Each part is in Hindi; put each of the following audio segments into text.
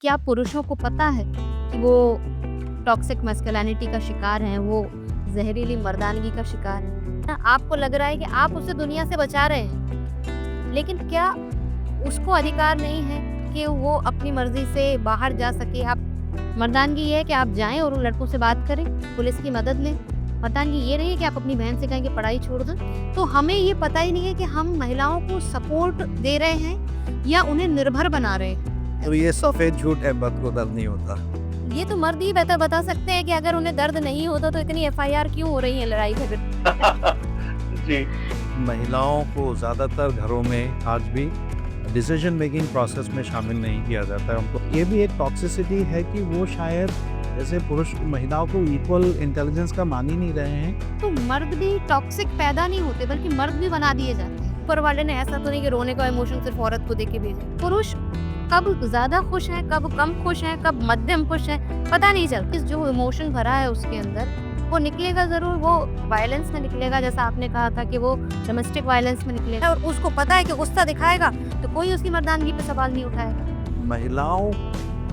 क्या पुरुषों को पता है कि वो टॉक्सिक मैस्कुलिनिटी का शिकार हैं, वो ज़हरीली मर्दानगी का शिकार हैं? ना आपको लग रहा है कि आप उसे दुनिया से बचा रहे हैं, लेकिन क्या उसको अधिकार नहीं है कि वो अपनी मर्ज़ी से बाहर जा सके? आप मर्दानगी ये है कि आप जाएँ और उन लड़कों से बात करें, पुलिस की मदद लें। मर्दानगी ये नहीं है कि आप अपनी बहन से कहें कि पढ़ाई छोड़ दें। तो हमें ये पता ही नहीं है कि हम महिलाओं को सपोर्ट दे रहे हैं या उन्हें निर्भर बना रहे हैं। तो ये सफेद झूठ है, मर्द को दर्द नहीं होता। ये तो मर्द ही बेहतर बता सकते हैं कि अगर उन्हें दर्द नहीं होता तो इतनी एफआईआर क्यों हो रही है लड़ाई झगड़े। जी। महिलाओं को ज़्यादातर घरों में आज भी डिसीजन मेकिंग प्रोसेस में शामिल नहीं किया जाता है। उनको ये भी एक टॉक्सिसिटी है कि वो शायद जैसे पुरुष महिलाओं को इक्वल इंटेलिजेंस का मान ही नहीं रहे हैं। तो मर्द भी टॉक्सिक पैदा नहीं होते बल्कि मर्द भी बना दिए जाते हैं। ऊपर वाले ने ऐसा तो नहीं कि रोने का इमोशन सिर्फ औरत को देके भेजे। पुरुष कब ज्यादा खुश है, कब कम खुश है, कब मध्यम खुश है, पता नहीं चलता। जो इमोशन भरा है उसके अंदर वो निकलेगा जरूर, वो वायलेंस में निकलेगा। जैसा आपने कहा था कि वो डोमेस्टिक वायलेंस में निकलेगा और उसको पता है कि गुस्सा दिखाएगा तो कोई उसकी मर्दानगी पे सवाल नहीं उठाएगा। महिलाओं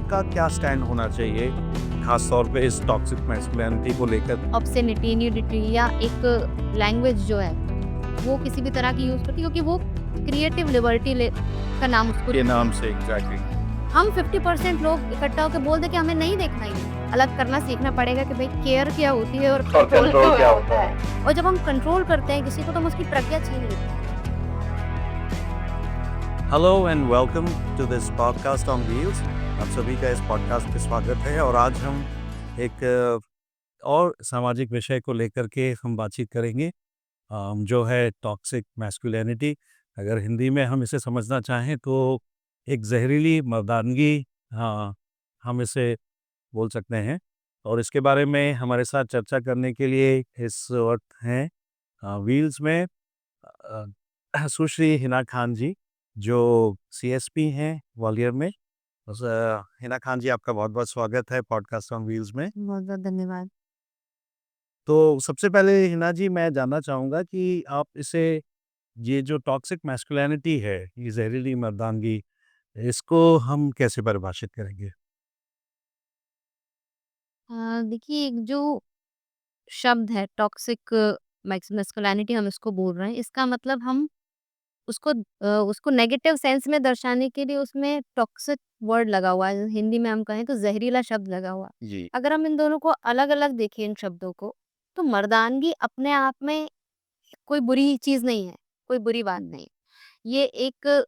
का क्या स्टैंड होना चाहिए खास तौर पे इस टॉक्सिक मैस्कुलिनिटी को लेकर? ऑब्ससेनिटी, न्यूडिटी या एक लैंग्वेज जो है वो किसी भी तरह की यूज करती है, क्योंकि वो क्रिएटिव लिबर्टी का नाम उसको के नाम से एग्जैक्टली। हम 50% लोग इकट्ठा होकर बोल दे कि हमें नहीं देखना ही है। अलग करना सीखना पड़ेगा कि भाई केयर क्या होती है और कंट्रोल क्या होता है। और जब हम कंट्रोल करते हैं किसी को तो हम उसकी प्रज्ञा छीन लेते हैं। Hello and welcome to this podcast on wheels. आप सभी का इस पॉडकास्ट पे स्वागत है और आज हम एक और सामाजिक विषय को लेकर के हम बातचीत करेंगे, जो है टॉक्सिक मैस्कुलिनिटी। अगर हिंदी में हम इसे समझना चाहें तो एक जहरीली मर्दानगी, हाँ, हम इसे बोल सकते हैं। और इसके बारे में हमारे साथ चर्चा करने के लिए इस वक्त हैं व्हील्स में सुश्री हिना खान जी, जो सीएसपी हैं ग्वालियर में। हिना खान जी, आपका बहुत बहुत स्वागत है पॉडकास्ट ऑन व्हील्स में। बहुत बहुत धन्यवाद। तो सबसे पहले हिना जी, मैं जानना चाहूँगा कि आप इसे, ये जो टॉक्सिक मैस्कुलिनिटी है, ये जहरीली मर्दानगी, इसको हम कैसे परिभाषित करेंगे? देखिए, एक जो शब्द है टॉक्सिक मैस्कुलिनिटी हम इसको बोल रहे हैं, इसका मतलब हम उसको नेगेटिव सेंस में दर्शाने के लिए उसमें टॉक्सिक वर्ड लगा हुआ है। हिंदी में हम कहें तो जहरीला शब्द लगा हुआ है। जी। अगर हम इन दोनों को अलग-अलग देखें इन शब्दों को, तो मर्दानगी अपने आप में कोई बुरी चीज़ नहीं है, कोई बुरी बात नहीं। ये एक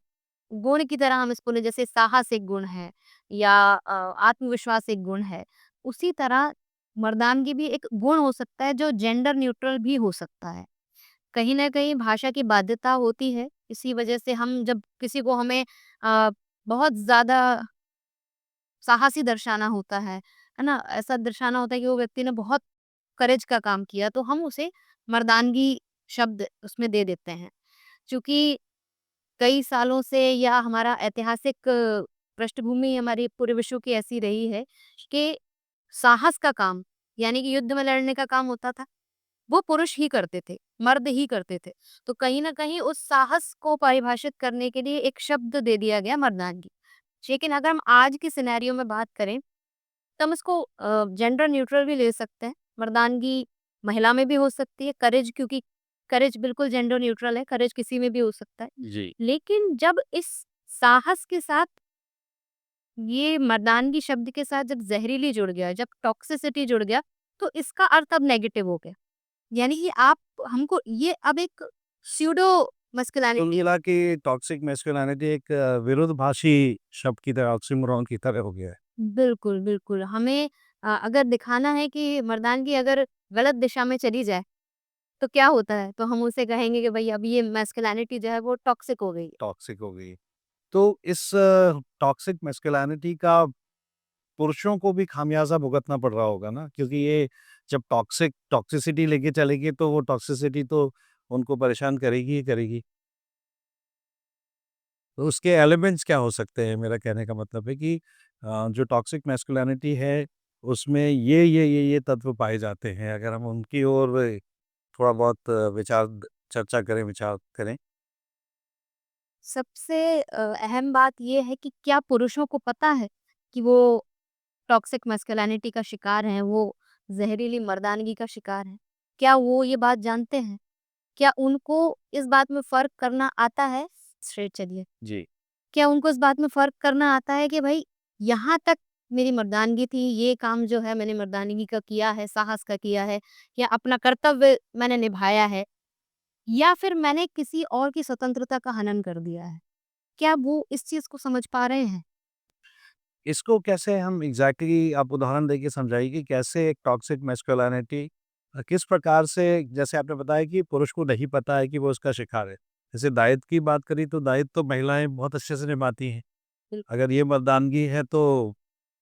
गुण की तरह हम इसको लें, जैसे साहस एक गुण है या आत्मविश्वास एक गुण है। उसी तरह मर्दानगी भी एक गुण हो सकता है जो जेंडर न्यूट्रल भी हो सकता है। कहीं न कहीं भाषा की बाध्यता होती है, इसी वजह से हम जब किसी को हमें अ, बहुत ज़्यादा साहसी दर्शाना होता है ना? ऐसा दर्शाना होता है कि वो व्यक्ति ने बहुत करेज का काम किया, तो हम उसे मर्दानगी शब्द उसमें दे देते हैं। चूँकि कई सालों से या हमारा ऐतिहासिक पृष्ठभूमि हमारी पूरे विश्व की ऐसी रही है कि साहस का काम, यानी कि युद्ध में लड़ने का काम होता था, वो पुरुष ही करते थे, मर्द ही करते थे। तो कहीं न कहीं उस साहस को परिभाषित करने के लिए एक शब्द दे दिया गया मर्दानगी। लेकिन अगर हम आज के सिनेरियो में बात करें, तो हम इसको जेंडर न्यूट्रल भी ले सकते हैं। मर्दानगी महिला में भी हो सकती है, करेज, क्योंकि करेज बिल्कुल जेंडर न्यूट्रल है, करेज किसी में भी हो सकता है। जी। लेकिन जब इस साहस के साथ, ये मर्दानगी शब्द के साथ जब ज़हरीली जुड़ गया, जब टॉक्सिसिटी जुड़ गया, तो इसका अर्थ अब नेगेटिव हो गया। यानी कि आप हमको ये अब एक स्यूडो कुल मस्कुलिनिटी। मिला के टॉक्सिक मैस्कुलिनिटी एक विरोधाभासी शब्द की तरह, ऑक्सीमोरॉन की तरह हो गया है। बिल्कुल, बिल्कुल। हमें अगर दिखाना है कि मर्दानगी अगर गलत दिशा में चली जाए, तो क्या होता है? तो हम उसे कहेंगे कि भई अब ये मैस्कुलिनिटी जो है वो टॉक्सिक हो गई है। टॉक्सिक हो गई। तो इस टॉक्सिक मैस्कुलिनिटी का पुरुषों को भी खामियाज़ा भुगतना पड़ रहा होगा ना? क्योंकि ये जब टॉक्सिसिटी लेके चलेगी तो वो टॉक्सिसिटी तो उनको परेशान करेगी ही करेगी। तो उसके एलिमेंट्स क्या हो सकते हैं? मेरा कहने का मतलब है कि जो टॉक्सिक मैस्कुलिनिटी है, उसमें ये तत्व पाए जाते हैं। अगर हम उनकी ओर थोड़ा बहुत चर्चा करें, विचार करें। सबसे अहम बात ये है कि क्या पुरुषों को पता है कि वो टॉक्सिक मैस्कुलिनिटी का शिकार हैं, वो ज़हरीली मर्दानगी का शिकार हैं। क्या वो ये बात जानते हैं? क्या उनको इस बात में फ़र्क करना आता है? स्ट्रेट चलिए। जी। क्या उनको इस बात में फ़र्क करना आता है कि भई यहाँ तक मेरी मर्दानगी थी, ये काम जो है मैंने मर्दानगी का किया है, साहस का किया है या अपना कर्तव्य मैंने निभाया है या फिर मैंने किसी और की स्वतंत्रता का हनन कर दिया है? क्या वो इस चीज़ को समझ पा रहे हैं? इसको कैसे हम एग्ज़ैक्टली आप उदाहरण देके समझाइए कि कैसे एक टॉक्सिक मैस्कुलिनिटी किस प्रकार से जैसे आपने बताया कि पुरुष को नहीं पता है कि वो उसका शिकार है। जैसे दायित्व की बात करी तो दायित्व तो महिलाएँ बहुत अच्छे से निभाती हैं। बिल्कुल, अगर ये मर्दानगी है तो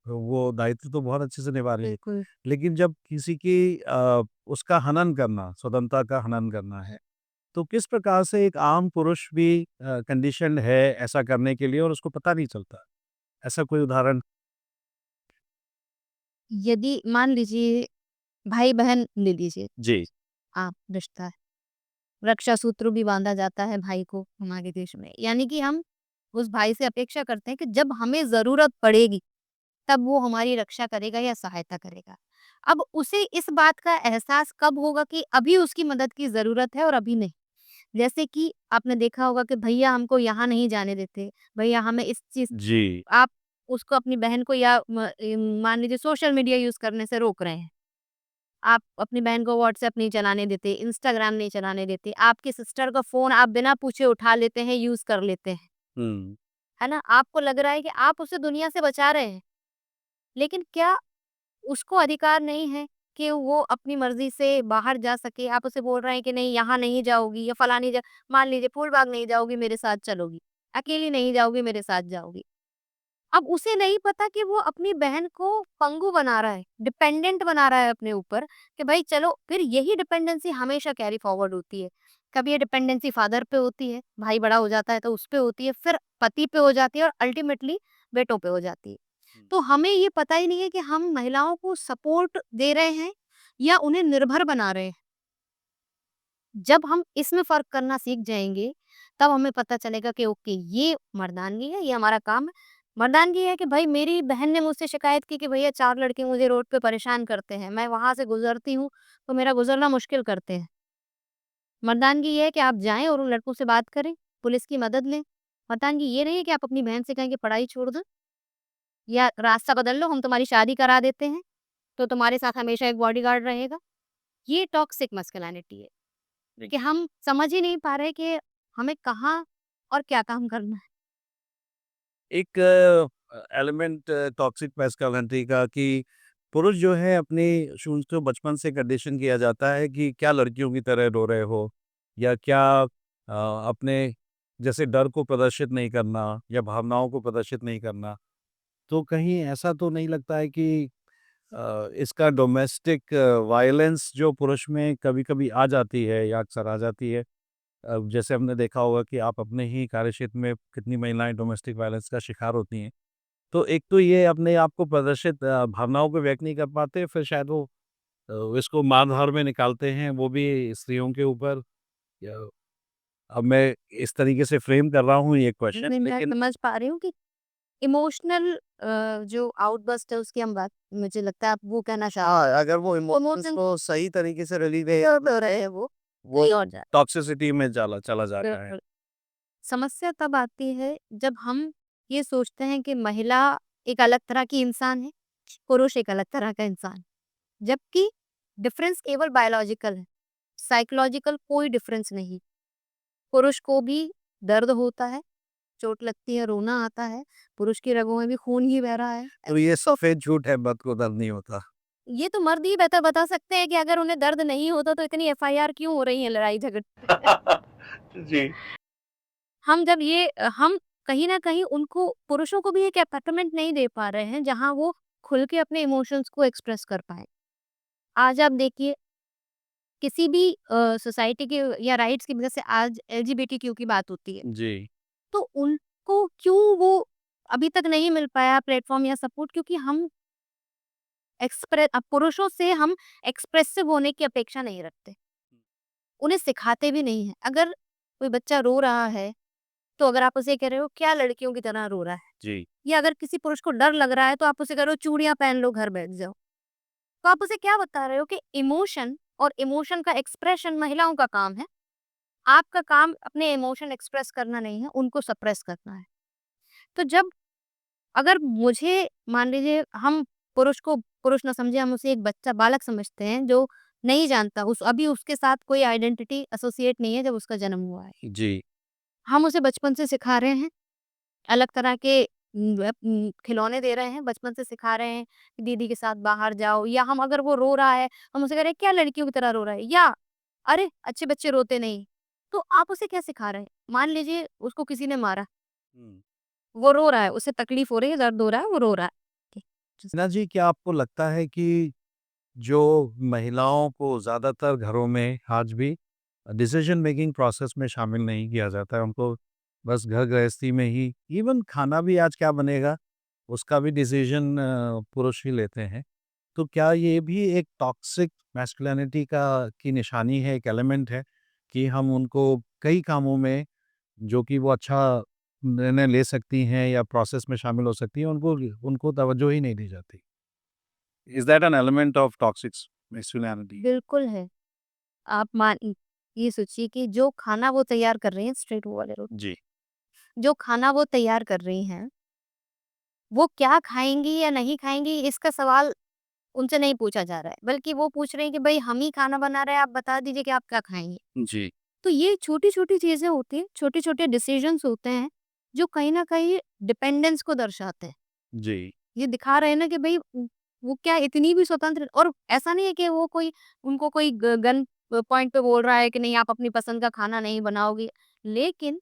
वो दायित्व तो बहुत अच्छे से निभा रही हैं। बिल्कुल। लेकिन जब किसी की उसका हनन करना, स्वतंत्रता का हनन करना है, तो किस प्रकार से एक आम पुरुष भी कंडीशन्ड है ऐसा करने के लिए और उसको पता नहीं चलता? ऐसा कोई उदाहरण? यदि मान लीजिए भाई-बहन ले लीजिए, जी। आप रिश्ता है, रक्षा सूत्र भी बाँधा जाता है भाई को हमारे देश में। यानी कि हम उस भाई से अपेक्षा करते हैं कि जब हमें ज़रूरत पड़ेगी, तब वो हमारी रक्षा करेगा या सहायता करेगा। अब उसे इस बात का एहसास कब होगा कि अभी उसकी मदद की ज़रूरत है और अभी नहीं। जैसे कि आपने देखा होगा कि भैया हमको यहाँ नहीं जाने देते, भैया हमें इस चीज़ जी। आप उसको अपनी बहन को या मान लीजिए सोशल मीडिया यूज़ करने से रोक रहे हैं। आप अपनी बहन को व्हाट्सएप नहीं चलाने देते, इंस्टाग्राम नहीं चलाने देते, आपकी सिस्टर का फ़ोन आप बिना पूछे उठा लेते हैं, यूज़ कर लेते हैं, हुँ। है ना? आपको लग रहा है कि आप उसे दुनिया से बचा रहे हैं, लेकिन क्या उसको अधिकार नहीं है कि वो अपनी मर्ज़ी से बाहर जा सके? आप उसे बोल रहे हैं कि नहीं यहाँ नहीं जाओगी या फलानी मान लीजिए फूलबाग नहीं जाओगी, मेरे साथ चलोगी, अकेली नहीं जाओगी, मेरे साथ जाओगी। अब उसे नहीं पता कि वो अपनी बहन को पंगु बना रहा है, डिपेंडेंट बना रहा है अपने ऊपर कि भाई चलो फिर यही डिपेंडेंसी हमेशा कैरी फॉरवर्ड होती है। कभी ये डिपेंडेंसी फादर पे होती है, भाई बड़ा हो जाता है तो उस पे होती है, फिर पति पे हो जाती है और अल्टीमेटली बेटों पे हो जाती है। हुँ। तो हमें ये पता ही नहीं है कि हम महिलाओं को सपोर्ट दे रहे हैं या उन्हें निर्भर बना रहे हैं। जब हम इसमें फ़र्क करना सीख जाएँगे, तब हमें पता चलेगा कि ओके ये मर्दानगी है, ये हमारा काम है। मर्दानगी है कि भाई मेरी बहन ने मुझसे शिकायत की कि भैया 4 लड़के मुझे रोड पे परेशान करते हैं, मैं वहाँ से गुज़रती हूँ, तो मेरा गुज़रना मुश्किल करते हैं। मर्दानगी ये है कि आप जाएँ और उन लड़कों से बात करें, पुलिस की मदद लें। मर्दानगी ये नहीं है कि आप अपनी बहन से कहें कि पढ़ाई छोड़ दो या रास्ता बदल लो, हम तुम्हारी शादी करा देते हैं, तो तुम्हारे साथ हमेशा एक बॉडीगार्ड रहेगा। ये टॉक्सिक मास्कुलिनिटी है। जी। कि हम समझ ही नहीं पा रहे कि हमें कहाँ और क्या काम करना है। एक एलिमेंट टॉक्सिक मैस्कुलिनिटी का कि पुरुष जो है अपनी शुरू से बचपन से कंडीशन किया जाता है कि क्या लड़कियों की तरह रो रहे हो या क्या अपने जैसे डर को प्रदर्शित नहीं करना या भावनाओं को प्रदर्शित नहीं करना। तो कहीं ऐसा तो नहीं लगता है कि इसका डोमेस्टिक वायलेंस जो पुरुष में कभी-कभी आ जाती है या अक्सर आ जाती है। जैसे हमने देखा होगा कि आप अपने ही कार्यक्षेत्र में कितनी महिलाएँ डोमेस्टिक वायलेंस का शिकार होती हैं। तो एक तो ये अपने आप को प्रदर्शित भावनाओं को व्यक्त नहीं कर पाते, फिर शायद वो इसको मार-धाड़ में निकालते हैं, वो भी स्त्रियों के ऊपर। या अब मैं इस तरीके से फ्रेम कर रहा हूँ ये क्वेश्चन नहीं, मैं लेकिन समझ पा रही हूँ कि इमोशनल जो आउटबर्स्ट है उसकी हम बात मुझे लगता है आप वो कहना चाह रहे हाँ, अगर वो हो। इमोशंस इमोशंस को सही तरीके से रिलीज़ नहीं हो रहे हैं वो कहीं और जा टॉक्सिसिटी में चला चला जा रहा है। बिल्कुल। समस्या तब आती है जब हम ये सोचते हैं कि महिला एक अलग तरह की इंसान है, पुरुष एक अलग तरह का इंसान है। जबकि डिफरेंस केवल बायोलॉजिकल है, साइकोलॉजिकल कोई डिफरेंस नहीं। पुरुष को भी दर्द होता है, चोट लगती है, रोना आता है, पुरुष की रगों में भी खून ही बह रहा है। तो ये सफ़ेद झूठ है, मर्द को दर्द नहीं होता। ये तो मर्द ही बेहतर बता सकते हैं कि अगर उन्हें दर्द नहीं होता तो इतनी एफआईआर क्यों हो रही है लड़ाई झगड़े। जी। हम जब ये हम कहीं न कहीं उनको पुरुषों को भी एक एपार्टमेंट नहीं दे पा रहे हैं जहाँ वो खुल के अपने इमोशंस को एक्सप्रेस कर पाएँ। आज आप देखिए किसी भी सोसाइटी के या राइट्स की वजह से आज एलजीबीटीक्यू की बात होती है। जी। तो उनको क्यों वो अभी तक नहीं मिल पाया प्लेटफ़ॉर्म या सपोर्ट क्योंकि हम पुरुषों से हम एक्सप्रेसिव होने की अपेक्षा नहीं रखते। उन्हें सिखाते भी नहीं हैं। अगर कोई बच्चा रो रहा है तो अगर आप उसे कह रहे हो क्या लड़कियों की तरह रो रहा है, जी, या अगर किसी पुरुष को डर लग रहा है तो आप उसे कह रहे हो चूड़ियाँ पहन लो, घर बैठ जाओ। तो आप उसे क्या बता रहे हो कि इमोशन और इमोशन का एक्सप्रेशन महिलाओं का काम है। आपका काम अपने इमोशन एक्सप्रेस करना नहीं है, उनको सप्रेस करना है। तो जब अगर मुझे मान लीजिए हम पुरुष को पुरुष ना समझे, हम उसे एक बच्चा बालक समझते हैं जो नहीं जानता, उस अभी उसके साथ कोई आइडेंटिटी एसोसिएट नहीं है जब उसका जन्म हुआ है। जी, हम उसे बचपन से सिखा रहे हैं, अलग तरह के खिलौने दे रहे हैं, बचपन से सिखा रहे हैं कि दीदी के साथ बाहर जाओ, या हम अगर वो रो रहा है, हम उसे कह रहे हैं क्या लड़कियों की तरह रो रहा है, या अरे अच्छे बच्चे रोते नहीं। तो आप उसे क्या सिखा रहे हैं? मान लीजिए उसको किसी ने मारा, हुँ। वो रो रहा है, उसे तकलीफ हो रही है, दर्द हो रहा है, वो रो रहा है। ठीक। मीना जी, क्या आपको लगता है कि जो महिलाओं को ज़्यादातर घरों में आज भी डिसीजन मेकिंग प्रोसेस में शामिल नहीं किया जाता है, उनको बस घर गृहस्थी में ही इवन खाना भी आज क्या बनेगा, उसका भी डिसीजन पुरुष ही लेते हैं। तो क्या ये भी एक टॉक्सिक मैस्कुलिनिटी का की निशानी है, एक एलिमेंट है कि हम उनको कई कामों में जो कि वो अच्छा निर्णय ले सकती हैं या प्रोसेस में शामिल हो सकती हैं, उनको उनको तवज्जो ही नहीं दी जाती? Is that an element of toxic masculinity? बिल्कुल है। आप ये सोचिए कि जो खाना वो तैयार कर रही हैं, स्ट्रेट वो वाले रोड, जी, जो खाना वो तैयार कर रही हैं, वो क्या खाएँगी या नहीं खाएँगी इसका सवाल उनसे नहीं पूछा जा रहा है, बल्कि वो पूछ रहे हैं कि भई हम ही खाना बना रहे हैं, आप बता दीजिए कि आप क्या खाएँगे? जी, तो ये छोटी-छोटी चीज़ें होती हैं, छोटे-छोटे डिसीजंस होते हैं, जो कहीं न कहीं डिपेंडेंस को दर्शाते हैं। जी, ये दिखा रहे हैं ना कि भई वो क्या इतनी भी स्वतंत्र, और ऐसा नहीं है कि वो कोई उनको कोई गन पॉइंट पे बोल रहा है कि नहीं आप अपनी पसंद का खाना नहीं बनाओगी। लेकिन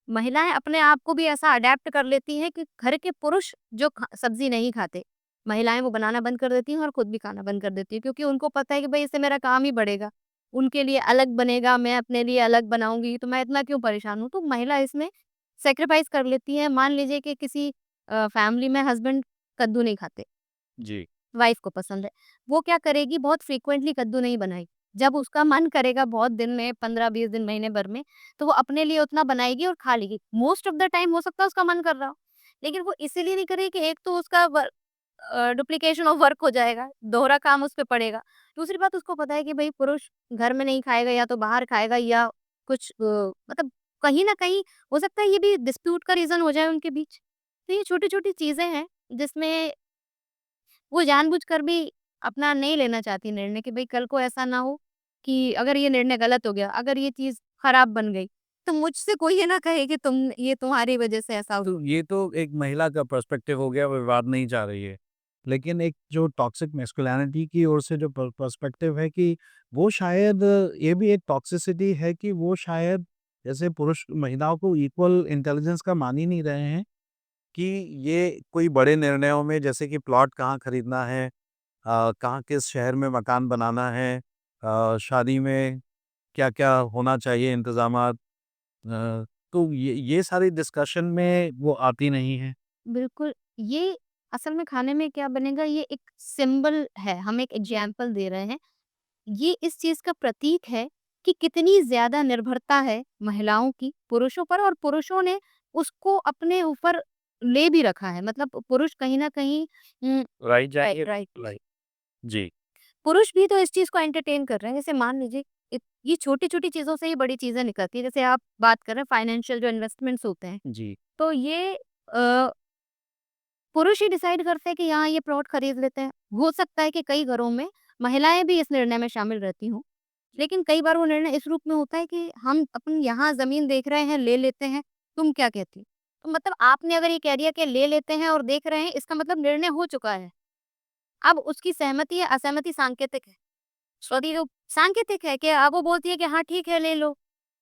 महिलाएँ अपने आप को भी ऐसा अडैप्ट कर लेती हैं कि घर के पुरुष जो सब्ज़ी नहीं खाते, महिलाएँ वो बनाना बंद कर देती हैं और खुद भी खाना बंद कर देती हैं, क्योंकि उनको पता है कि भई इससे मेरा काम ही बढ़ेगा। उनके लिए अलग बनेगा, मैं अपने लिए अलग बनाऊँगी, तो मैं इतना क्यों परेशान हूँ? तो महिला इसमें सैक्रिफाइस कर लेती है। मान लीजिए कि किसी फैमिली में हस्बैंड कद्दू नहीं खाते, जी, वाइफ को पसंद है। वो क्या करेगी, बहुत फ्रीक्वेंटली कद्दू नहीं बनाएगी। जब उसका मन करेगा बहुत दिन में 15-20 दिन, महीने भर में, तो वो अपने लिए उतना बनाएगी और खा लेगी। मोस्ट ऑफ द टाइम हो सकता है उसका मन कर रहा हो, लेकिन वो इसीलिए नहीं करेगी कि एक तो उसका डुप्लीकेशन ऑफ वर्क हो जाएगा, दोहरा काम उस पे पड़ेगा। दूसरी बात, उसको पता है कि भई पुरुष घर में नहीं खाएगा, या तो बाहर खाएगा, या कुछ मतलब कहीं न कहीं हो सकता है ये भी डिस्प्यूट का रीज़न हो जाए उनके बीच। तो ये छोटी-छोटी चीज़ें हैं जिसमें वो जानबूझकर भी अपना नहीं लेना चाहती निर्णय, कि भई कल को ऐसा ना हो कि अगर ये निर्णय गलत हो गया, अगर ये चीज़ खराब बन गई, तो मुझसे कोई ये ना कहे कि ये तुम्हारी वज़ह से ऐसा तो हुआ। ये तो एक महिला का पर्सपेक्टिव हो गया, विवाद नहीं चाह रही है। लेकिन एक जो टॉक्सिक मैस्कुलिनिटी की ओर से जो पर्सपेक्टिव है कि वो शायद ये भी एक टॉक्सिसिटी है कि वो शायद जैसे पुरुष महिलाओं को इक्वल इंटेलिजेंस का मान ही नहीं रहे हैं कि ये कोई बड़े निर्णयों में जैसे कि प्लॉट कहाँ खरीदना है, कहाँ किस शहर में मकान बनाना है, शादी में क्या-क्या होना चाहिए इंतज़ामात, तो ये सारी डिस्कशन में वो आती नहीं है। बिल्कुल, ये असल में खाने में क्या बनेगा, ये एक सिंबल है, हम एक एग्ज़ाम्पल दे रहे हैं। ये इस चीज़ का प्रतीक है कि कितनी ज़्यादा निर्भरता है महिलाओं की पुरुषों पर, और पुरुषों ने उसको अपने ऊपर ले भी रखा है। मतलब पुरुष कहीं न कहीं राइट राइट, जाइए, राइट। राइट। जी, पुरुष भी तो इस चीज़ को एंटरटेन कर रहे हैं। जैसे मान लीजिए ये छोटी-छोटी चीज़ों से ही बड़ी चीज़ें निकलती हैं। जैसे आप बात कर रहे हैं फाइनेंशियल जो इन्वेस्टमेंट्स होते हैं, जी, तो ये अ, पुरुष ही डिसाइड करते हैं कि हाँ, ये प्लॉट खरीद लेते हैं। हो सकता है कि कई घरों में महिलाएँ भी इस निर्णय में शामिल रहती हों, लेकिन कई बार वो निर्णय इस रूप में होता है कि हम अपन यहाँ ज़मीन देख रहे हैं, ले लेते हैं, तुम क्या कहती हो? तो मतलब आपने अगर ये कह दिया कि ले लेते हैं और देख रहे हैं, इसका मतलब निर्णय हो चुका है। अब उसकी सहमति या असहमति सांकेतिक है। सॉरी, वो सांकेतिक है कि अब वो बोलती है कि हाँ ठीक है, ले लो,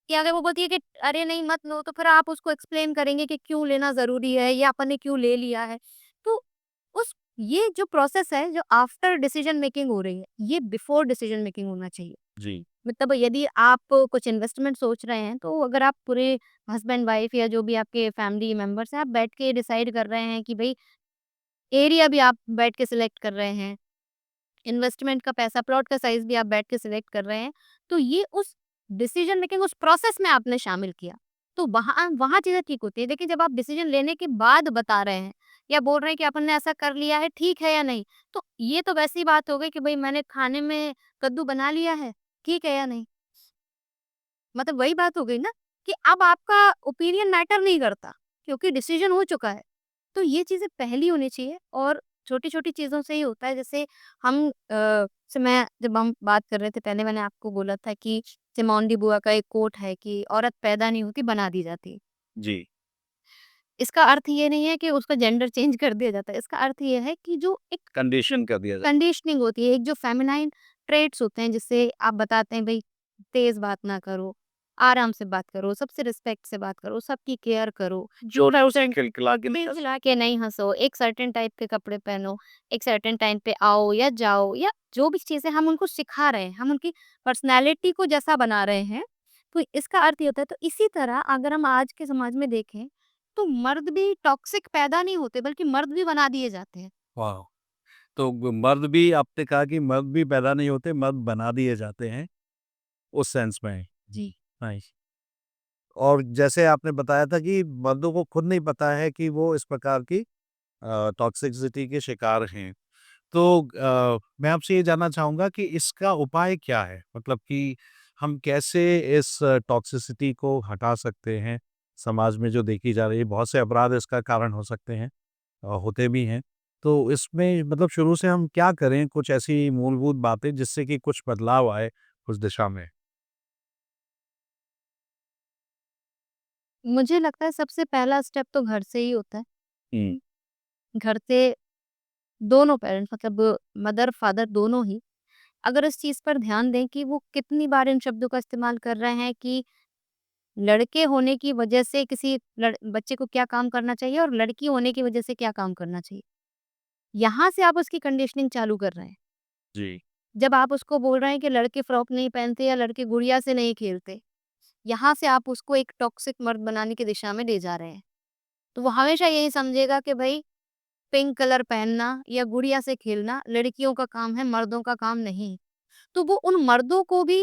या अगर वो बोलती है कि अरे नहीं मत लो, तो फिर आप उसको एक्सप्लेन करेंगे कि क्यों लेना ज़रूरी है या अपन ने क्यों ले लिया है। तो उस ये जो प्रोसेस है, जो आफ्टर डिसीजन मेकिंग हो रही है, ये बिफोर डिसीजन मेकिंग होना चाहिए। जी, मतलब यदि आप कुछ इन्वेस्टमेंट सोच रहे हैं, तो अगर आप पूरे हस्बैंड वाइफ या जो भी आपके फैमिली मेंबर्स हैं, आप बैठ के डिसाइड कर रहे हैं कि भई एरिया भी आप बैठ के सिलेक्ट कर रहे हैं, इन्वेस्टमेंट का पैसा, प्लॉट का साइज़ भी आप बैठ के सिलेक्ट कर रहे हैं, तो ये उस डिसीजन मेकिंग उस प्रोसेस में आपने शामिल किया। तो वहाँ वहाँ चीज़ें ठीक होती हैं। लेकिन जब आप डिसीज़न लेने के बाद बता रहे हैं या बोल रहे हैं कि अपन ने ऐसा कर लिया है, ठीक है या नहीं? तो ये तो वैसी बात हो गई कि भई मैंने खाने में कद्दू बना लिया है, ठीक है या नहीं? मतलब वही बात हो गई ना कि अब आपका ओपिनियन मैटर नहीं करता, क्योंकि डिसीज़न हो चुका है। तो ये चीज़ें पहली होनी चाहिए और छोटी-छोटी चीज़ों से ही होता है। जैसे हम जैसे मैं जब हम बात कर रहे थे पहले मैंने आपको बोला था कि सिमोन डी बुआ का एक कोट है कि औरत पैदा नहीं होती, बना दी जाती है। जी, इसका अर्थ ये नहीं है कि उसका जेंडर चेंज कर दिया जाता है। इसका अर्थ ये है कि जो एक कंडीशन कर दिया जाए। कंडीशनिंग होती है, एक जो फेमिनाइन ट्रेट्स होते हैं जिससे आप बताते हैं भई तेज़ बात ना करो, आराम से बात करो, सबसे रिस्पेक्ट से बात करो, सबकी केयर करो, जो है उसे खिलखिला के नहीं चिल्ला के नहीं हँसो, एक सर्टेन टाइप के कपड़े पहनो, एक सर्टेन टाइम पे आओ या जाओ या जो भी चीज़ें हम उनको सिखा रहे हैं, हम उनकी पर्सनैलिटी को जैसा बना रहे हैं, तो इसका अर्थ ये होता है। तो इसी तरह अगर हम आज के समाज में देखें, तो मर्द भी टॉक्सिक पैदा नहीं होते बल्कि मर्द भी बना दिए जाते हैं। वाह! तो मर्द भी आपने कहा कि मर्द भी पैदा नहीं होते, मर्द बना दिए जाते हैं, उस सेंस में। जी। नाइस। और जैसे आपने बताया था कि मर्दों को खुद नहीं पता है कि वो इस प्रकार की टॉक्सिसिटी के शिकार हैं। तो मैं आपसे ये जानना चाहूँगा कि इसका उपाय क्या है? मतलब कि हम कैसे इस टॉक्सिसिटी को हटा सकते हैं? समाज में जो देखी जा रही है, बहुत से अपराध इसका कारण हो सकते हैं, होते भी हैं। तो इसमें मतलब शुरू से हम क्या करें? कुछ ऐसी मूलभूत बातें जिससे कि कुछ बदलाव आए उस दिशा में? मुझे लगता है सबसे पहला स्टेप तो घर से ही होता है। हुँ। घर से दोनों पेरेंट्स मतलब मदर फादर दोनों ही अगर इस चीज़ पर ध्यान दें कि वो कितनी बार इन शब्दों का इस्तेमाल कर रहे हैं कि लड़के होने की वजह से किसी बच्चे को क्या काम करना चाहिए और लड़की होने की वजह से क्या काम करना चाहिए। यहाँ से आप उसकी कंडीशनिंग चालू कर रहे हैं। जी। जब आप उसको बोल रहे हैं कि लड़के फ्रॉक नहीं पहनते या लड़के गुड़िया से नहीं खेलते, यहाँ से आप उसको एक टॉक्सिक मर्द बनाने की दिशा में ले जा रहे हैं। तो वो हमेशा यही समझेगा कि भई पिंक कलर पहनना या गुड़िया से खेलना लड़कियों का काम है, मर्दों का काम नहीं। तो वो उन मर्दों को भी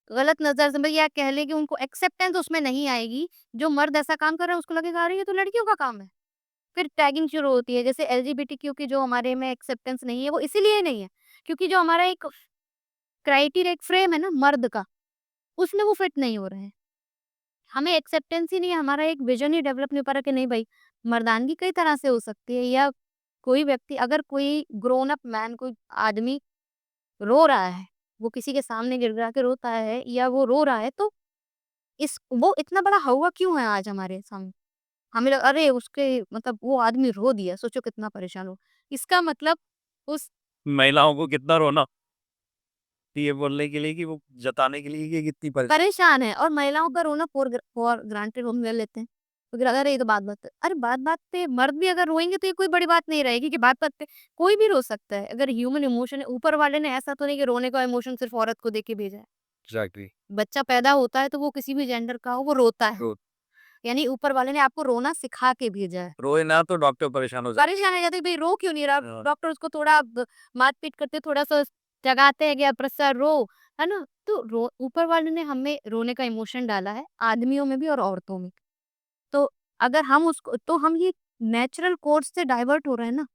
गलत नज़र से या कह लें कि उनको एक्सेप्टेंस उसमें नहीं आएगी। जो मर्द ऐसा काम कर रहा है उसको लगेगा अरे ये तो लड़कियों का काम है। फिर टैगिंग शुरू होती है जैसे एलजीबीटीक्यू की जो हमारे में एक्सेप्टेंस नहीं है वो इसीलिए नहीं है, क्योंकि जो हमारा एक क्राइटेरिया एक फ्रेम है ना मर्द का, उसमें वो फिट नहीं हो रहे हैं। हमें एक्सेप्टेंस ही नहीं है, हमारा एक विज़न ही डेवलप नहीं हो पा रहा कि नहीं भाई, मर्दानगी कई तरह से हो सकती है या कोई व्यक्ति अगर कोई ग्रोन अप मैन कोई आदमी रो रहा है, वो किसी के सामने गिड़गिड़ा के रोता है या वो रो रहा है तो इस वो इतना बड़ा हौवा क्यों है आज हमारे सामने? हमें लगा अरे उसके मतलब वो आदमी रो दिया, सोचो कितना परेशान हो। इसका मतलब उस महिलाओं को कितना रोना ये बोलने के लिए कि वो जताने के लिए कि कितनी परेशान है और महिलाओं का रोना फॉर ग्रांटेड हम ले लेते हैं। तो फिर अरे ये तो बात-बात पे अरे बात-बात पे मर्द भी अगर रोएँगे तो ये कोई बड़ी बात नहीं रहेगी कि बात-बात पे कोई भी रो सकता है। अगर ह्यूमन इमोशन है, ऊपर वाले ने ऐसा तो नहीं कि रोने का इमोशन सिर्फ़ औरत को देके भेजा है। एग्ज़ैक्टली। बच्चा पैदा होता है तो वो किसी भी जेंडर का हो वो रोता है। तो यानी ऊपर वाले ने आपको रोना सिखा के भेजा है। रोए ना तो डॉक्टर परेशान हो जाए। परेशान हो जाते हैं भई रो क्यों नहीं रहा? हाँ। डॉक्टर उसको थोड़ा मार-पीट करते थोड़ा-सा जगाते हैं कि अब प्रसर रो, है ना? तो रो ऊपर वाले ने हमें रोने का इमोशन डाला है, आदमियों में भी और औरतों में। तो अगर हम उसको तो हम ये नेचुरल कोर्स से डाइवर्ट हो रहे हैं ना।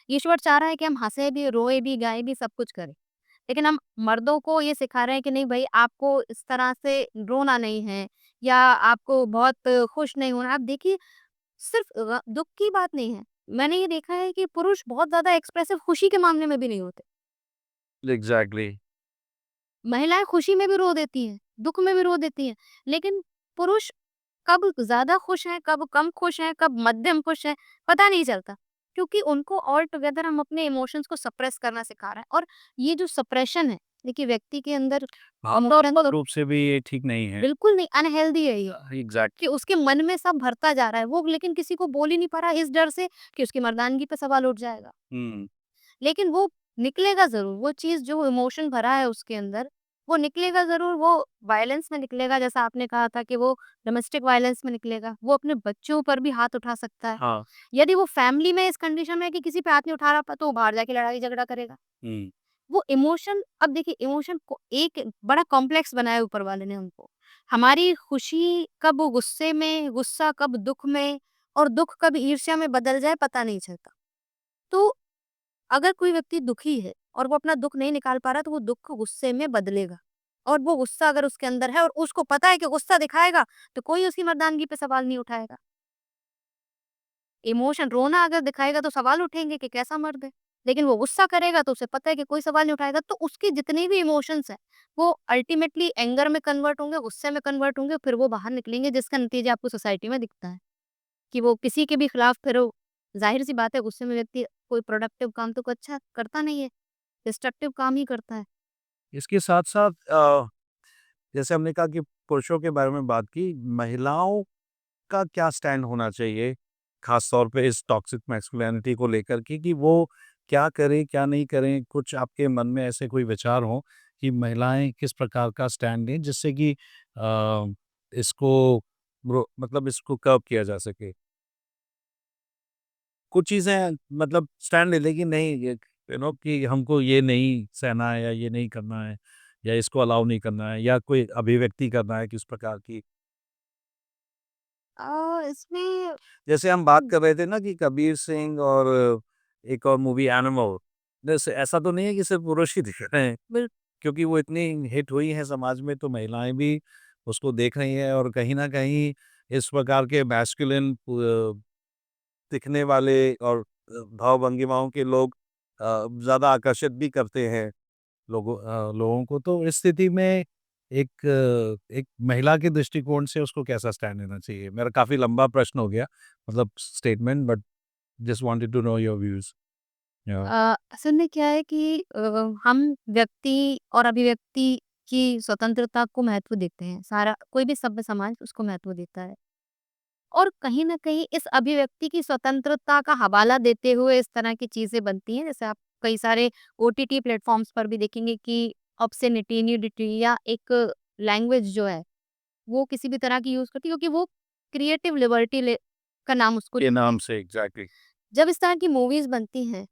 ईश्वर चाह रहा है कि हम हँसे भी, रोए भी, गाएँ भी, सब कुछ करें। लेकिन हम मर्दों को ये सिखा रहे हैं कि नहीं भई आपको इस तरह से रोना नहीं है या आपको बहुत खुश नहीं होना है। आप देखिए सिर्फ़ दुःख की बात नहीं है। मैंने ये देखा है कि पुरुष बहुत ज़्यादा एक्सप्रेसिव खुशी के मामले में भी नहीं होते। एग्ज़ैक्टली। महिलाएँ खुशी में भी रो देती हैं, दुःख में भी रो देती हैं। लेकिन पुरुष कब ज़्यादा खुश हैं, कब कम खुश हैं, कब मध्यम खुश हैं, पता नहीं चलता। क्योंकि उनको ऑल टुगेदर हम अपने इमोशंस को सप्रेस करना सिखा रहे हैं और ये जो सप्रेशन है, देखिए व्यक्ति के अंदर भावनात्मक रूप से भी ये ठीक नहीं है। बिल्कुल नहीं अनहेल्दी है ये। एग्ज़ैक्ट कि उसके मन में सब भरता जा रहा है, वो लेकिन किसी को बोल ही नहीं पा रहा इस डर से कि उसकी मर्दानगी पे सवाल उठ जाएगा। हुँ। लेकिन वो निकलेगा ज़रूर, वो चीज़ जो इमोशन भरा है उसके अंदर, वो निकलेगा ज़रूर, वो वायलेंस में निकलेगा जैसा आपने कहा था कि वो डोमेस्टिक वायलेंस में निकलेगा, वो अपने बच्चों पर भी हाथ उठा सकता है। हाँ। यदि वो फैमिली में इस कंडीशन में है कि किसी पे हाथ नहीं उठा रहा तो वो बाहर जाके लड़ाई झगड़ा करेगा। हुँ। वो इमोशन अब देखिए इमोशन को एक बड़ा कॉम्प्लेक्स बनाया है ऊपर वाले ने हमको। हमारी खुशी कब गुस्से में, गुस्सा कब दुःख में और दुःख कब ईर्ष्या में बदल जाए पता नहीं चलता। तो अगर कोई व्यक्ति दुखी है और वो अपना दुःख नहीं निकाल पा रहा तो वो दुःख गुस्से में बदलेगा। और वो गुस्सा अगर उसके अंदर है और उसको पता है कि गुस्सा दिखाएगा तो कोई उसकी मर्दानगी पे सवाल नहीं उठाएगा। इमोशन रोना अगर दिखाएगा तो सवाल उठेंगे कि कैसा मर्द है। लेकिन वो गुस्सा करेगा तो उसे पता है कि कोई सवाल नहीं उठाएगा। तो उसके जितने भी इमोशंस हैं, वो अल्टीमेटली एंगर में कन्वर्ट होंगे, गुस्से में कन्वर्ट होंगे, फिर वो बाहर निकलेंगे जिसका नतीजा आपको सोसाइटी में दिखता है। कि वो किसी के भी खिलाफ फिर वो ज़ाहिर-सी बात है गुस्से में व्यक्ति कोई प्रोडक्टिव काम तो अच्छा करता नहीं है, डिस्ट्रक्टिव काम ही करता है। इसके साथ-साथ जैसे हमने कहा कि पुरुषों के बारे में बात की, महिलाओं का क्या स्टैंड होना चाहिए, ख़ास तौर पे इस टॉक्सिक मैस्कुलिनिटी को लेकर के कि वो क्या करें, क्या नहीं करें? कुछ आपके मन में ऐसे कोई विचार हों कि महिलाएँ किस प्रकार का स्टैंड लें जिससे कि इसको मतलब इसको कर्ब किया जा सके? कुछ चीज़ें मतलब स्टैंड ले लें कि नहीं ये कि हमको ये नहीं सहना है या ये नहीं करना है या इसको अलाउ नहीं करना है या कोई अभिव्यक्ति करना है किस प्रकार की। इसमें जैसे हम बात कर रहे थे ना कि कबीर सिंह और एक और मूवी एनिमल, जैसे ऐसा तो नहीं है कि सिर्फ़ पुरुष ही दिख रहे हैं, क्योंकि वो इतनी हिट हुई है समाज में तो महिलाएँ भी उसको देख रही हैं और कहीं न कहीं इस प्रकार के मैस्कुलिन दिखने वाले और भाव-भंगिमाओं के लोग ज़्यादा आकर्षित भी करते हैं लोगों को। तो इस स्थिति में एक महिला के दृष्टिकोण से उसको कैसा स्टैंड लेना चाहिए? मेरा काफ़ी लंबा प्रश्न हो गया, मतलब statement but just wanted to know your views. या असल में क्या है कि हम व्यक्ति और अभिव्यक्ति की स्वतंत्रता को महत्व देते हैं। सारा कोई भी सभ्य समाज उसको महत्व देता है। और कहीं न कहीं इस अभिव्यक्ति की स्वतंत्रता का हवाला देते हुए इस तरह की चीज़ें बनती हैं। जैसे आप कई सारे ओटीटी प्लेटफ़ॉर्म्स पर भी देखेंगे कि ऑब्ससेनिटी, न्यूडिटी या एक लैंग्वेज जो है, वो किसी भी तरह की यूज़ करती है क्योंकि वो क्रिएटिव लिबर्टी ले का नाम उसको के देते नाम हैं। से एग्ज़ैक्टली। जब इस तरह की मूवीज़ बनती हैं,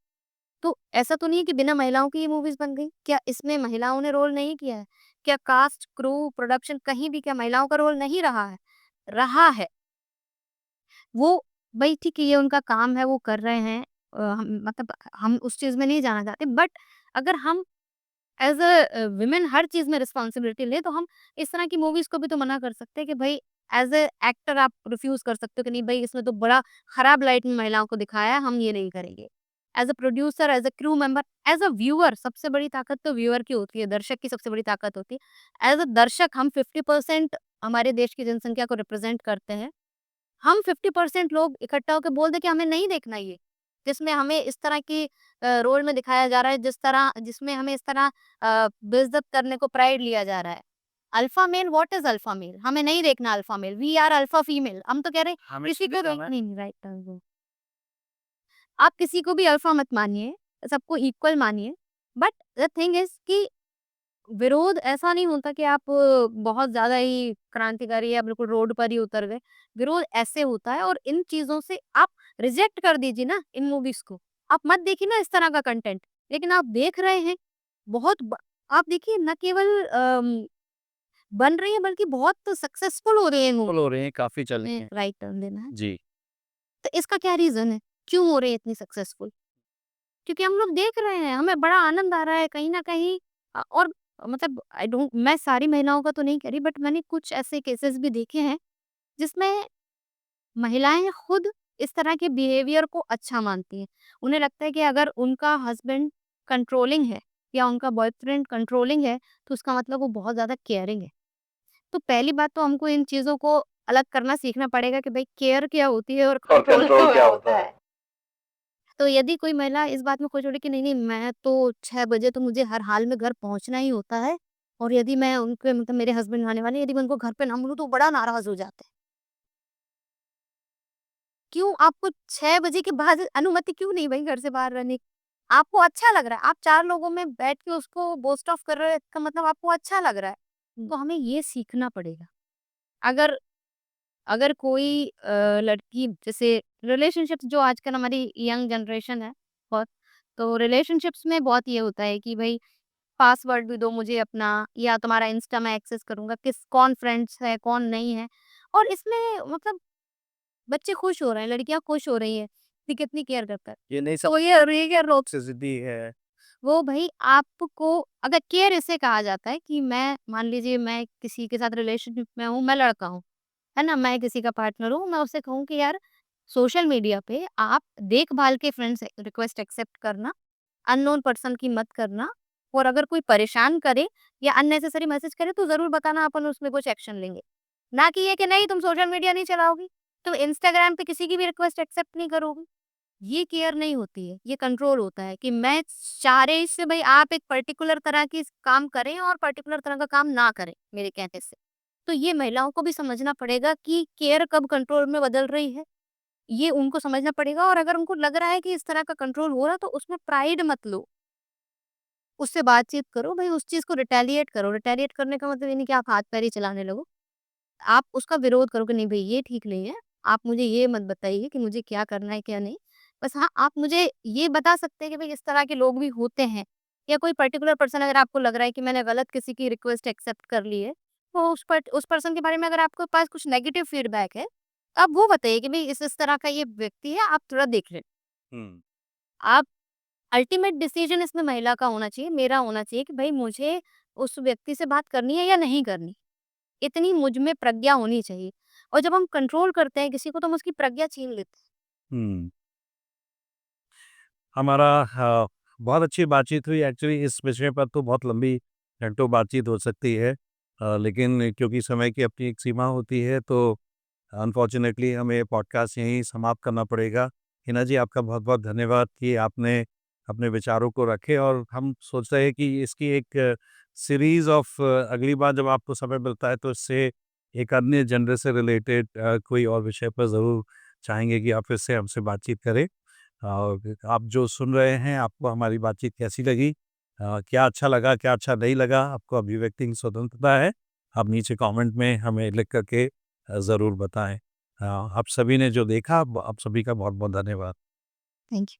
तो ऐसा तो नहीं है कि बिना महिलाओं की ये मूवीज़ बन गई। क्या इसमें महिलाओं ने रोल नहीं किया है? क्या कास्ट, क्रू, प्रोडक्शन कहीं भी क्या महिलाओं का रोल नहीं रहा है? रहा है। वो भई ठीक है, ये उनका काम है, वो कर रहे हैं। हम मतलब हम उस चीज़ में नहीं जाना चाहते बट अगर हम एज़ वुमेन हर चीज़ में रिस्पॉन्सिबिलिटी लें, तो हम इस तरह की मूवीज़ को भी तो मना कर सकते हैं कि भई एज़ एक्टर आप रिफ्यूज़ कर सकते हो कि नहीं भई इसमें तो बड़ा खराब लाइट में महिलाओं को दिखाया है, हम ये नहीं करेंगे। As producer, as crew member, as viewer सबसे बड़ी ताकत तो व्यूअर की होती है, दर्शक की सबसे बड़ी ताकत होती है। दर्शक हम 50% हमारे देश की जनसंख्या को रिप्रेज़ेंट करते हैं। हम 50% लोग इकट्ठा होके बोल दें कि हमें नहीं देखना ये, जिसमें हमें इस तरह की रोल में दिखाया जा रहा है जिसमें हमें इस तरह बेइज़्ज़त करने को प्राइड लिया जा रहा है। Alpha male what is alpha male? हमें नहीं देखना alpha male, we are alpha female. हम तो कह रहे हैं हमें किसी सीधे को जाना है। नहीं, नहीं राइट आप किसी को भी अल्फा मत मानिए, सबको इक्वल मानिए। बट द थिंग इज़ कि विरोध ऐसा नहीं होता कि आप बहुत ज़्यादा ही क्रांतिकारी या बिल्कुल रोड पर ही उतर गए। विरोध ऐसे होता है और इन चीज़ों से आप रिजेक्ट कर दीजिए ना इन मूवीज़ को। आप मत देखिए ना इस तरह का कंटेंट। लेकिन आप देख रहे हैं, बहुत ब आप देखिए ना केवल बन रही है बल्कि बहुत सक्सेसफुल हो रही है फॉलो मूवी। हो रहे हैं, काफ़ी चल रही में हैं। राइट टर्न लेना है। जी। तो इसका क्या रीज़न है? क्यों हो रही है इतनी सक्सेसफुल? क्योंकि हम लोग देख रहे हैं, हमें बड़ा आनंद आ रहा है कहीं न कहीं और मतलब आई डोंट मैं सारी महिलाओं का तो नहीं कह रही बट मैंने कुछ ऐसे केसेस भी देखे हैं, जिसमें महिलाएँ खुद इस तरह के बिहेवियर को अच्छा मानती हैं। उन्हें लगता है कि अगर उनका हस्बैंड कंट्रोलिंग है या उनका बॉयफ्रेंड कंट्रोलिंग है, तो उसका मतलब वो बहुत ज़्यादा केयरिंग है। तो पहली बात तो हमको इन चीज़ों को अलग करना सीखना पड़ेगा कि भई केयर क्या होती है और और कंट्रोल कंट्रोल क्या क्या होता होता है? है। तो यदि कोई महिला इस बात में खुश हो रही कि नहीं-नहीं मैं तो 6 बजे तो मुझे हर हाल में घर पहुँचना ही होता है और यदि मैं उनके मतलब मेरे हस्बैंड आने वाले हैं, यदि मैं उनको घर पे ना मिलूँ तो बड़ा नाराज़ हो जाते हैं। क्यों आपको 6 बजे के बाद अनुमति क्यों नहीं भई घर से बाहर रहने की? आपको अच्छा लग रहा है, आप 4 लोगों में बैठ के उसको बोस्ट ऑफ कर रहे हो इसका मतलब आपको अच्छा लग रहा है। तो हमें ये सीखना पड़ेगा। अगर अगर कोई लड़की जैसे रिलेशनशिप्स जो आजकल हमारी यंग जनरेशन है बहुत, तो रिलेशनशिप्स में बहुत ये होता है कि भई पासवर्ड भी दो मुझे अपना, या तुम्हारा इंस्टा मैं एक्सेस करूँगा, कौन फ्रेंड्स है, कौन नहीं है। और इसमें मतलब बच्चे खुश हो रहे हैं, लड़कियाँ खुश हो रही हैं कि कितनी केयर कर कर। ये नहीं सब तो ये रोक टॉक्सिसिटी है। वो भई आपको, अगर केयर इसे कहा जाता है कि मैं मान लीजिए मैं किसी के साथ रिलेशनशिप में हूँ, मैं लड़का हूँ, है ना? मैं किसी का पार्टनर हूँ, मैं उससे कहूँ कि यार सोशल मीडिया पे आप देख-भाल के फ्रेंड्स रिक्वेस्ट एक्सेप्ट करना, अननोन पर्सन की मत करना, और अगर कोई परेशान करे या अननेसेसरी मैसेज करे तो ज़रूर बताना, अपन उसमें कुछ एक्शन लेंगे। ना कि ये कि नहीं तुम सोशल मीडिया नहीं चलाओगी, तुम इंस्टाग्राम पे किसी की भी रिक्वेस्ट एक्सेप्ट नहीं करोगी। ये केयर नहीं होती है, ये कंट्रोल होता है कि मैं चाह रही से भई आप एक पर्टिकुलर तरह की काम करें और पर्टिकुलर तरह का काम ना करें, मेरे कहने से। तो ये महिलाओं को भी समझना पड़ेगा कि केयर कब कंट्रोल में बदल रही है, ये उनको समझना पड़ेगा। और अगर उनको लग रहा है कि इस तरह का कंट्रोल हो रहा है, तो उसमें प्राइड मत लो, उससे बातचीत करो, भई उस चीज़ को रिटेलिएट करो। रिटेलिएट करने का मतलब ये नहीं कि आप हाथ-पैर ही चलाने लगो। आप उसका विरोध करो कि नहीं भई ये ठीक नहीं है, आप मुझे ये मत बताइए कि मुझे क्या करना है, क्या नहीं। बस हाँ, आप मुझे ये बता सकते हैं कि भई इस तरह के लोग भी होते हैं, या कोई पर्टिकुलर पर्सन अगर आपको लग रहा है कि मैंने गलत किसी की रिक्वेस्ट एक्सेप्ट कर ली है, तो उस पर्सन के बारे में अगर आपके पास कुछ नेगेटिव फीडबैक है, तो आप वो बताइए कि भई इस तरह का ये व्यक्ति है, आप थोड़ा देख लें। हुँ। आप अल्टीमेट डिसीजन इसमें महिला का होना चाहिए, मेरा होना चाहिए कि भई मुझे उस व्यक्ति से बात करनी है या नहीं करनी। इतनी मुझ में प्रज्ञा होनी चाहिए। और जब हम कंट्रोल करते हैं किसी को, तो हम उसकी प्रज्ञा छीन लेते हैं। हुँ। हमारा बहुत अच्छी बातचीत हुई एक्चुअली इस विषय पर तो बहुत लंबी घंटों बातचीत हो सकती है। लेकिन क्योंकि समय की अपनी एक सीमा होती है तो अनफॉर्चुनेटली हमें पॉडकास्ट यहीं समाप्त करना पड़ेगा। हिना जी आपका बहुत-बहुत धन्यवाद कि आपने अपने विचारों को रखे और हम सोच रहे हैं कि इसकी एक सीरीज़ ऑफ अगली बार जब आपको समय मिलता है तो इससे एक अन्य जेंडर से रिलेटेड कोई और विषय पर ज़रूर चाहेंगे कि आप फिर से हमसे बातचीत करें। और आप जो सुन रहे हैं, आपको हमारी बातचीत कैसी लगी? क्या अच्छा लगा, क्या अच्छा नहीं लगा? आपको अभिव्यक्ति की स्वतंत्रता है। आप नीचे कमेंट में हमें लिख कर के ज़रूर बताएँ। आप सभी ने जो देखा, आप सभी का बहुत-बहुत धन्यवाद। Thank you.